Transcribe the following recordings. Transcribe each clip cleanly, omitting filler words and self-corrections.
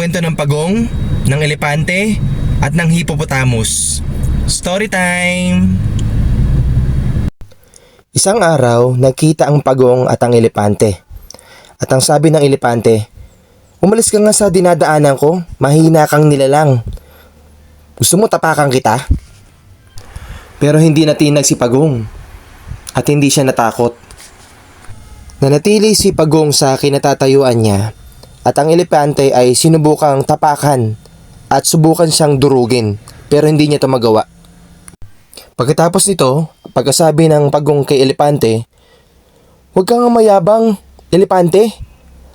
kwento ng pagong, ng elepante, at ng hippopotamus. Story time! Isang araw, nagkita ang pagong at ang elepante. At ang sabi ng elepante, "Umalis ka nga sa dinadaanan ko, mahina kang nilalang. Gusto mo tapakan kita?" Pero hindi natinag si Pagong at hindi siya natakot. Nanatili si Pagong sa kinatatayuan niya at ang elepante ay sinubukang tapakan at subukan siyang durugin pero hindi niya ito magawa. Pagkatapos nito, pagkasabi ng Pagong kay elepante, "Huwag kang mayabang, elepante.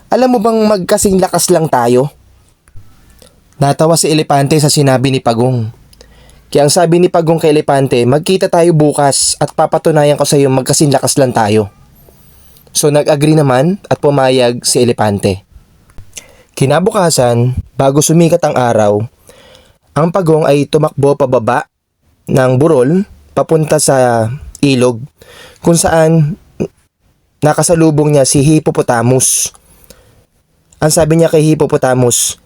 Alam mo bang magkasing lakas lang tayo?" Natawa si elepante sa sinabi ni Pagong. Kaya ang sabi ni Pagong kay elepante, "Magkita tayo bukas at papatunayan ko sa iyo magkasing lakas lang tayo." So nag-agree naman at pumayag si elepante. Kinabukasan, bago sumikat ang araw, ang Pagong ay tumakbo pababa ng burol papunta sa ilog kung saan nakasalubong niya si Hippopotamus. Ang sabi niya kay Hippopotamus,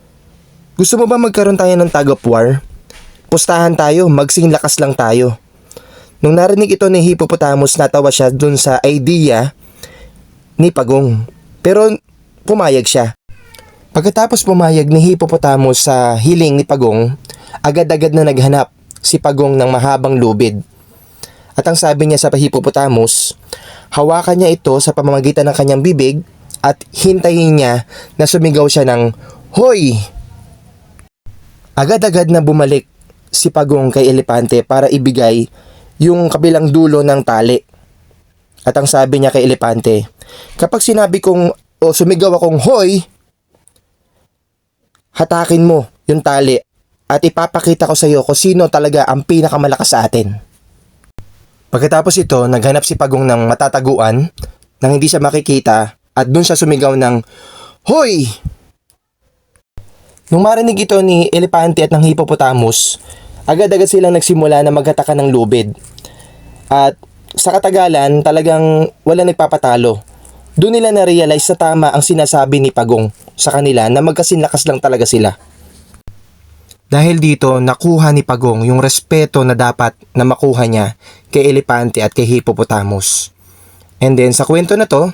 "Gusto mo ba magkaroon tayo ng tug of war? Pustahan tayo, magsing lakas lang tayo." Nung narinig ito ni Hippopotamus, natawa siya dun sa idea ni Pagong. Pero pumayag siya. Pagkatapos pumayag ni Hippopotamus sa hiling ni Pagong, agad-agad na naghanap si Pagong ng mahabang lubid. At ang sabi niya sa Hippopotamus, hawakan niya ito sa pamamagitan ng kanyang bibig at hintayin niya na sumigaw siya ng "Hoy!" Agad-agad na bumalik si Pagong kay elepante para ibigay yung kabilang dulo ng tali. At ang sabi niya kay elepante, "Kapag sinabi kong o sumigaw akong hoy, hatakin mo yung tali at ipapakita ko sa iyo kung sino talaga ang pinakamalakas sa atin." Pagkatapos ito, naghanap si Pagong ng matataguan nang hindi siya makikita at dun siya sumigaw ng "Hoy!" Nung marinig ito ni elepante at ng hippopotamus, agad-agad silang nagsimula na maghataka ng lubid. At sa katagalan, talagang wala nagpapatalo. Doon nila na-realize na tama ang sinasabi ni Pagong sa kanila na magkasinlakas lang talaga sila. Dahil dito, nakuha ni Pagong yung respeto na dapat na makuha niya kay elepante at kay hippopotamus. And then sa kwento na to,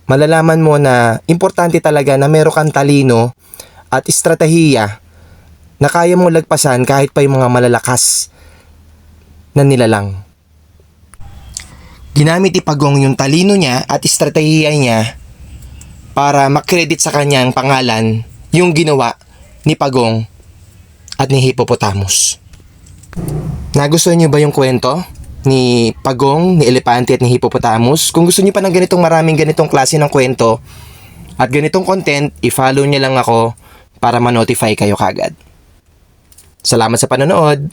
malalaman mo na importante talaga na meron kang talino at estratehiya na kaya mong lagpasan kahit pa yung mga malalakas na nilalang. Ginamit ni Pagong yung talino niya at estratehiya niya para makredit sa kanyang pangalan yung ginawa ni Pagong at ni Hippopotamus. Nagustuhan niyo ba yung kwento ni Pagong, ni elepante at ni Hippopotamus? Kung gusto niyo pa ng maraming ganitong klase ng kwento at ganitong content, i-follow niyo lang ako para ma-notify kayo kagad. Salamat sa panonood!